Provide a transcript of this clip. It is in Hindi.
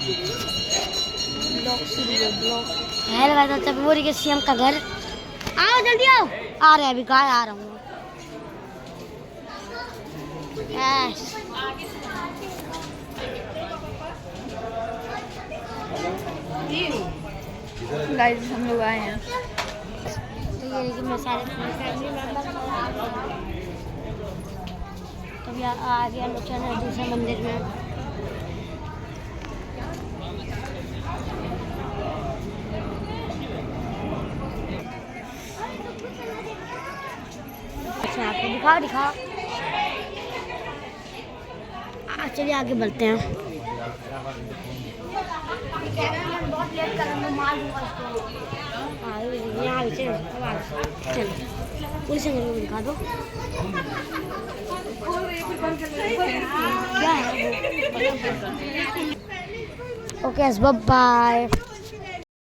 हेलो गाइस, चकबोरी के सीएम का घर। आओ जल्दी आओ। आ रहे हैं अभी, कहाँ आ रहा हूँ। गाइस हम लोग आए हैं। तो ये कि मैं सारे फैमिली मेंबर तभी आ गया चलो दूसरे मंदिर में। अच्छा आपको दिखाओ दिखाओ। चलिए आगे बढ़ते हैं। बहुत लेट कर रहा हूँ, मार दूंगा इसको। यहाँ चल पुलिस को दिखा दो क्या है। Okay bye bye.